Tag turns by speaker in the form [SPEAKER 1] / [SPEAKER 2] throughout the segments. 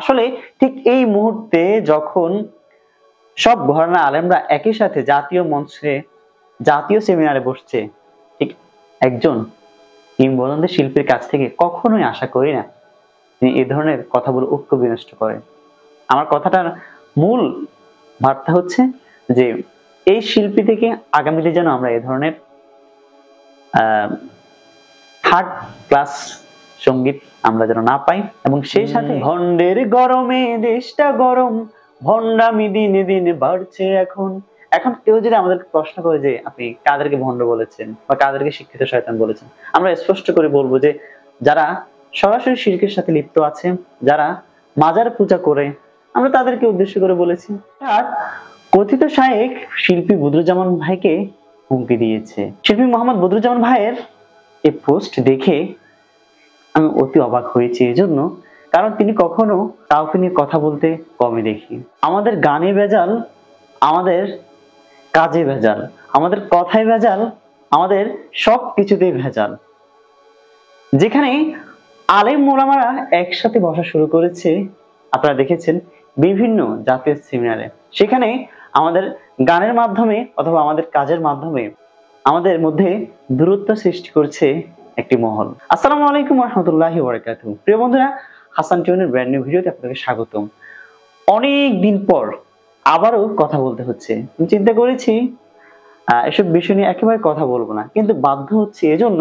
[SPEAKER 1] আসলে ঠিক এই মুহূর্তে যখন সব ঘরানা আলেমরা একই সাথে জাতীয় মঞ্চে জাতীয় সেমিনারে বসছে, ঠিক একজন কিংবদন্তি শিল্পীর কাছ থেকে কখনোই আশা করি না তিনি এই ধরনের কথাগুলো ঐক্য বিনষ্ট করেন। আমার কথাটার মূল বার্তা হচ্ছে যে এই শিল্পী থেকে আগামীতে যেন আমরা এই ধরনের থার্ড ক্লাস সঙ্গীত আমরা যেন না পাই, এবং সেই সাথে ভন্ডের গরমে দেশটা গরম, ভন্ডামি দিনে দিনে বাড়ছে এখন। এখন কেউ যদি আমাদের প্রশ্ন করে যে আপনি কাদেরকে ভন্ড বলেছেন বা কাদেরকে শিক্ষিত শয়তান বলেছেন, আমরা স্পষ্ট করে বলবো যে যারা সরাসরি শিরকের সাথে লিপ্ত আছে, যারা মাজার পূজা করে, আমরা তাদেরকে উদ্দেশ্য করে বলেছি। আর কথিত শায়েখ শিল্পী বদরুজ্জামান ভাইকে হুমকি দিয়েছে। শিল্পী মোহাম্মদ বদরুজ্জামান ভাইয়ের এই পোস্ট দেখে আমি অতি অবাক হয়েছি এজন্য, কারণ তিনি কখনো কাউকে নিয়ে কথা বলতে কমই দেখি। আমাদের গানে ভেজাল, আমাদের কাজে ভেজাল, আমাদের কথায় ভেজাল, আমাদের সব কিছুতেই ভেজাল। যেখানে আলেম মোলামারা একসাথে বসা শুরু করেছে, আপনারা দেখেছেন বিভিন্ন জাতীয় সেমিনারে, সেখানে আমাদের গানের মাধ্যমে অথবা আমাদের কাজের মাধ্যমে আমাদের মধ্যে দূরত্ব সৃষ্টি করছে একটি মহল। আসসালামু আলাইকুম ওয়া রাহমাতুল্লাহি ওয়া বারাকাতুহু। প্রিয় বন্ধুরা, হাসান টিউনের ব্র্যান্ড নিউ ভিডিওতে আপনাদের স্বাগতম। অনেক দিন পর আবারও কথা বলতে হচ্ছে। আমি চিন্তা করেছি এসব বিষয় নিয়ে একেবারে কথা বলবো না, কিন্তু বাধ্য হচ্ছে এজন্য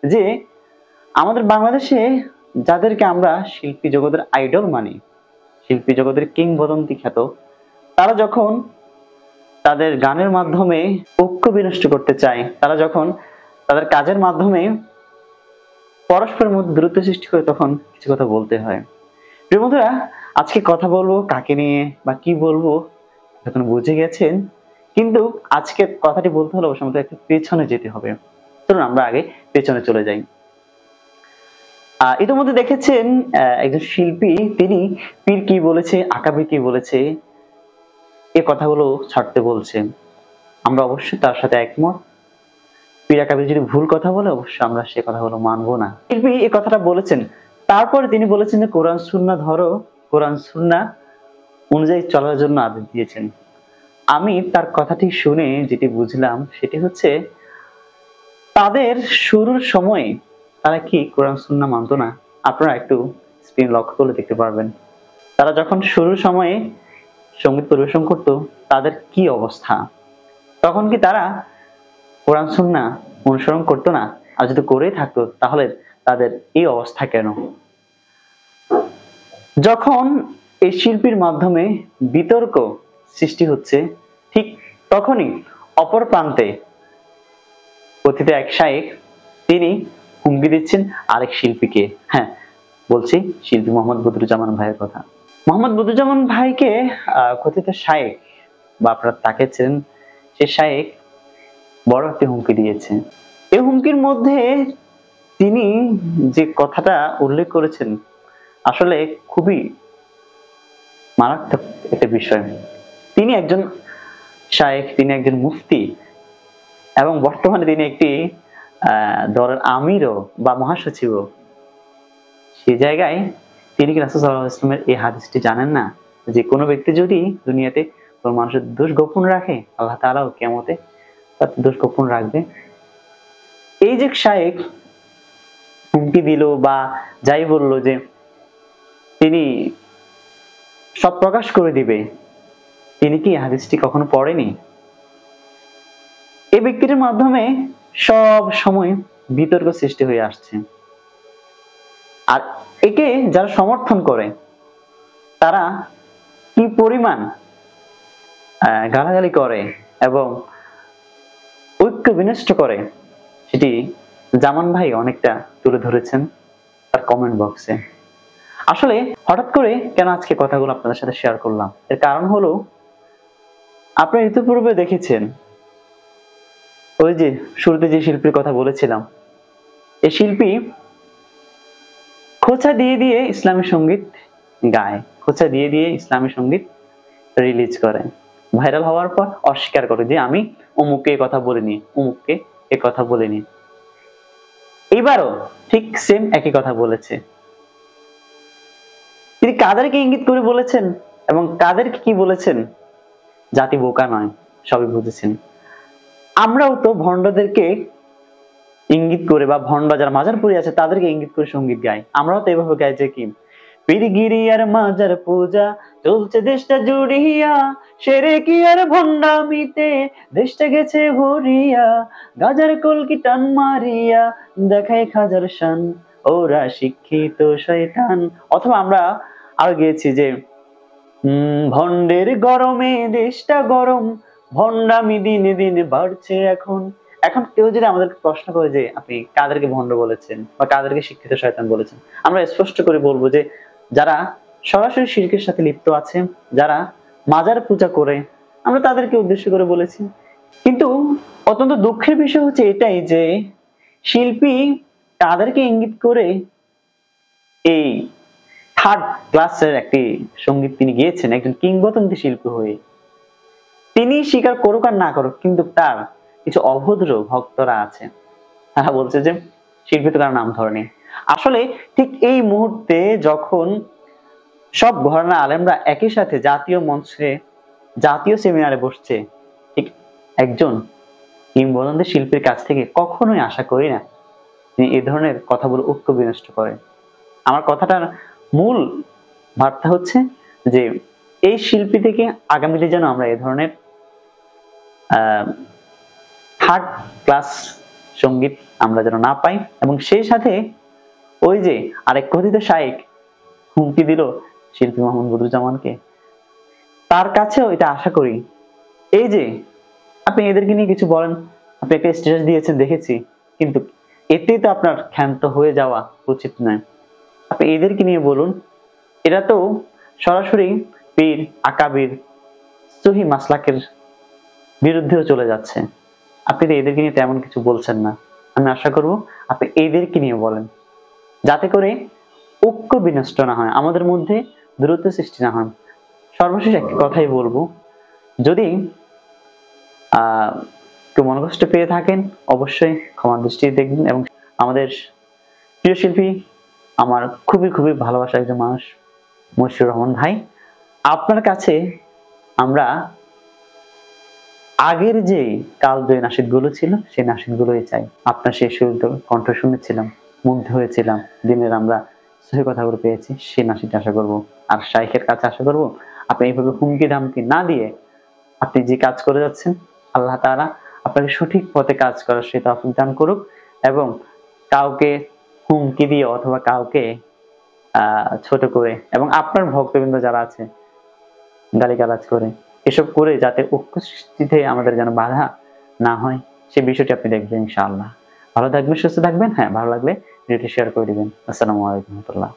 [SPEAKER 1] যে আমাদের বাংলাদেশে যাদেরকে আমরা শিল্পী জগতের আইডল মানি, শিল্পী জগতের কিংবদন্তি খ্যাত, তারা যখন তাদের গানের মাধ্যমে ঐক্য বিনষ্ট করতে চায়, তারা যখন তাদের কাজের মাধ্যমে পরস্পরের মধ্যে দূরত্ব সৃষ্টি করে, তখন কিছু কথা বলতে হয়। প্রিয় বন্ধুরা, আজকে কথা বলবো কাকে নিয়ে বা কি বলবো এখন বুঝে গেছেন, কিন্তু আজকে কথাটি বলতে হলে অবশ্য আমাদের একটু পেছনে যেতে হবে। চলুন আমরা আগে পেছনে চলে যাই। ইতিমধ্যে দেখেছেন একজন শিল্পী তিনি পীর কি বলেছে, আকাবির কি বলেছে, এ কথাগুলো ছাড়তে বলছে। আমরা অবশ্যই তার সাথে একমত। পীর আকাবির যদি ভুল কথা বলে, অবশ্যই আমরা সে কথাগুলো মানবো না। শিল্পী এই কথাটা বলেছেন, তারপরে তিনি বলেছেন যে কোরআন সুন্নাহ ধরো, কোরআন সুন্নাহ অনুযায়ী চলার জন্য আদেশ দিয়েছেন। আমি তার কথাটি শুনে যেটি বুঝলাম সেটি হচ্ছে, তাদের শুরুর সময় তারা কি কোরআন সুন্নাহ মানতো না? আপনারা একটু স্ক্রিন লক্ষ্য করলে দেখতে পারবেন, তারা যখন শুরুর সময়ে সঙ্গীত পরিবেশন করত তাদের কি অবস্থা। তখন কি তারা কোরআন সুন্নাহ অনুসরণ করতো না? আর যদি করেই থাকতো তাহলে তাদের এই অবস্থা কেন? যখন এই শিল্পীর মাধ্যমে বিতর্ক সৃষ্টি হচ্ছে, ঠিক তখনই অপর প্রান্তে কথিত এক শায়েখ তিনি হুমকি দিচ্ছেন আরেক শিল্পীকে। হ্যাঁ, বলছি শিল্পী মোহাম্মদ বদরুজ্জামান ভাইয়ের কথা। মোহাম্মদ বদরুজ্জামান ভাইকে কথিত শায়েখ বা আপনারা তাকে চেনেন, সে শায়েখ বড় একটি হুমকি দিয়েছে। এই হুমকির মধ্যে তিনি যে কথাটা উল্লেখ করেছেন আসলে খুবই মারাত্মক একটা বিষয়। তিনি একজন শায়েখ, তিনি একজন মুফতি, এবং বর্তমানে তিনি একটি দলের আমিরও বা মহাসচিবও। সেই জায়গায় তিনি কি রাসূল সাল্লাল্লাহু আলাইহি ওয়াসাল্লামের এই হাদিসটি জানেন না যে কোনো ব্যক্তি যদি দুনিয়াতে কোনো মানুষের দোষ গোপন রাখে, আল্লাহ তাআলাও কিয়ামতে তার দোষ গোপন রাখবে। এই যে শায়েখ হুমকি দিল বা যাই বললো যে তিনি সব প্রকাশ করে দিবে, তিনি কি হাদিসটি কখনো পড়েনি? এই ব্যক্তির মাধ্যমে সব সময় বিতর্ক সৃষ্টি হয়ে আসছে। আর একে যারা সমর্থন করে তারা কি পরিমাণ গালাগালি করে এবং ঐক্য বিনষ্ট করে সেটি জামান ভাই অনেকটা তুলে ধরেছেন তার কমেন্ট বক্সে। আসলে হঠাৎ করে কেন আজকে কথাগুলো আপনাদের সাথে শেয়ার করলাম, এর কারণ হলো আপনারা ইতিপূর্বে দেখেছেন ওই যে শুরুতে যে শিল্পীর কথা বলেছিলাম, এই শিল্পী খোঁচা দিয়ে দিয়ে ইসলামী সঙ্গীত গায়, খোঁচা দিয়ে দিয়ে ইসলামী সঙ্গীত রিলিজ করে। ভাইরাল হওয়ার পর অস্বীকার করে যে আমি অমুককে এ কথা বলিনি, অমুককে এ কথা বলিনি। এবারও ঠিক সেম একই কথা বলেছে। তিনি কাদেরকে ইঙ্গিত করে বলেছেন এবং কাদেরকে কি বলেছেন? জাতি বোকা নয়, সবই বুঝেছেন। আমরাও তো ভণ্ডদেরকে ইঙ্গিত করে বা ভণ্ড যারা মাজারপুরি আছে তাদেরকে ইঙ্গিত করে সঙ্গীত গাই। আমরাও তো এভাবে গাই যে কি, পীরগিরি আর মাজার পূজা চলছে দেশটা জুড়িয়া, সেরে কি আর ভণ্ডামিতে দেশটা গেছে ভরিয়া, গাজার কলকি টান মারিয়া দেখায় খাজার শান, ওরা শিক্ষিত শয়তান। অথবা আমরা আরো গেয়েছি যে ভণ্ডের গরমে দেশটা গরম, ভণ্ডামি দিনে দিনে বাড়ছে এখন। এখন কেউ যদি আমাদেরকে প্রশ্ন করে যে আপনি কাদেরকে ভণ্ড বলেছেন বা কাদেরকে শিক্ষিত শয়তান বলেছেন, আমরা স্পষ্ট করে বলবো যে যারা সরাসরি শিরকের সাথে লিপ্ত আছে, যারা মাজার পূজা করে, আমরা তাদেরকে উদ্দেশ্য করে বলেছি। কিন্তু অত্যন্ত দুঃখের বিষয় হচ্ছে এটাই যে শিল্পী তাদেরকে ইঙ্গিত করে এই থার্ড ক্লাসের একটি সঙ্গীত তিনি গিয়েছেন, একজন কিংবদন্তি শিল্পী হয়ে। তিনি স্বীকার করুক আর না করুক, কিন্তু তার কিছু অভদ্র ভক্তরা আছে, তারা বলছে যে শিল্পী তো কারো নাম ধরেনি। আসলে ঠিক এই মুহূর্তে যখন সব ঘরানা আলেমরা একই সাথে জাতীয় মঞ্চে, জাতীয় সেমিনারে বসছে, ঠিক একজন কিংবদন্তি শিল্পীর কাছ থেকে কখনোই আশা করি না তিনি এই ধরনের কথাগুলো ঐক্য বিনষ্ট করেন। আমার কথাটার মূল বার্তা হচ্ছে যে এই শিল্পী থেকে আগামীতে যেন আমরা এই ধরনের থার্ড ক্লাস সঙ্গীত আমরা যেন না পাই। এবং সেই সাথে ওই যে আরেক কথিত শায়েক হুমকি দিল শিল্পী মোহাম্মদ বদরুজ্জামানকে, তার কাছেও এটা আশা করি। এই যে আপনি এদেরকে নিয়ে কিছু বলেন, আপনি একটা স্ট্যাটাস দিয়েছেন দেখেছি, কিন্তু এতেই তো আপনার ক্ষান্ত হয়ে যাওয়া উচিত নয়। আপনি এদেরকে নিয়ে বলুন, এরা তো সরাসরি পীর আকাবির সহি মাসলাকের বিরুদ্ধেও চলে যাচ্ছে। আপনি তো এদেরকে নিয়ে তেমন কিছু বলছেন না। আমি আশা করব আপনি এদেরকে নিয়ে বলেন, যাতে করে ঐক্য বিনষ্ট না হয়, আমাদের মধ্যে দূরত্ব সৃষ্টি না হয়। সর্বশেষ একটি কথাই বলবো, যদি কেউ মনে কষ্ট পেয়ে থাকেন অবশ্যই ক্ষমার দৃষ্টিতে দেখবেন। এবং আমাদের প্রিয় শিল্পী, আমার খুবই খুবই ভালোবাসা একজন মানুষ, মশিউর রহমান ভাই, আপনার কাছে আমরা আগের যে কালজয়ী নাশিদগুলো ছিল সেই নাশিদগুলোই চাই। আপনার সেই সুন্দর কণ্ঠ শুনেছিলাম, মুগ্ধ হয়েছিলাম, দিনের আমরা সহি কথাগুলো পেয়েছি, সেই নাশিদটা আশা করব। আর শাইখের কাছে আশা করব আপনি এইভাবে হুমকি ধামকি না দিয়ে আপনি যে কাজ করে যাচ্ছেন, আল্লাহ তাআলা আপনাকে সঠিক পথে কাজ করার সেই তৌফিক দান করুক। এবং কাউকে হুমকি দিয়ে অথবা কাউকে ছোট করে এবং আপনার ভক্তবৃন্দ যারা আছে গালিগালাজ করে, এসব করে যাতে ঐক্য সৃষ্টিতে আমাদের যেন বাধা না হয়, সেই বিষয়টি আপনি দেখবেন ইনশাআল্লাহ। ভালো থাকবেন, সুস্থ থাকবেন। হ্যাঁ, ভালো লাগলে ভিডিওটি শেয়ার করে দিবেন। আসসালামু আলাইকুম ওয়া রাহমাতুল্লাহ।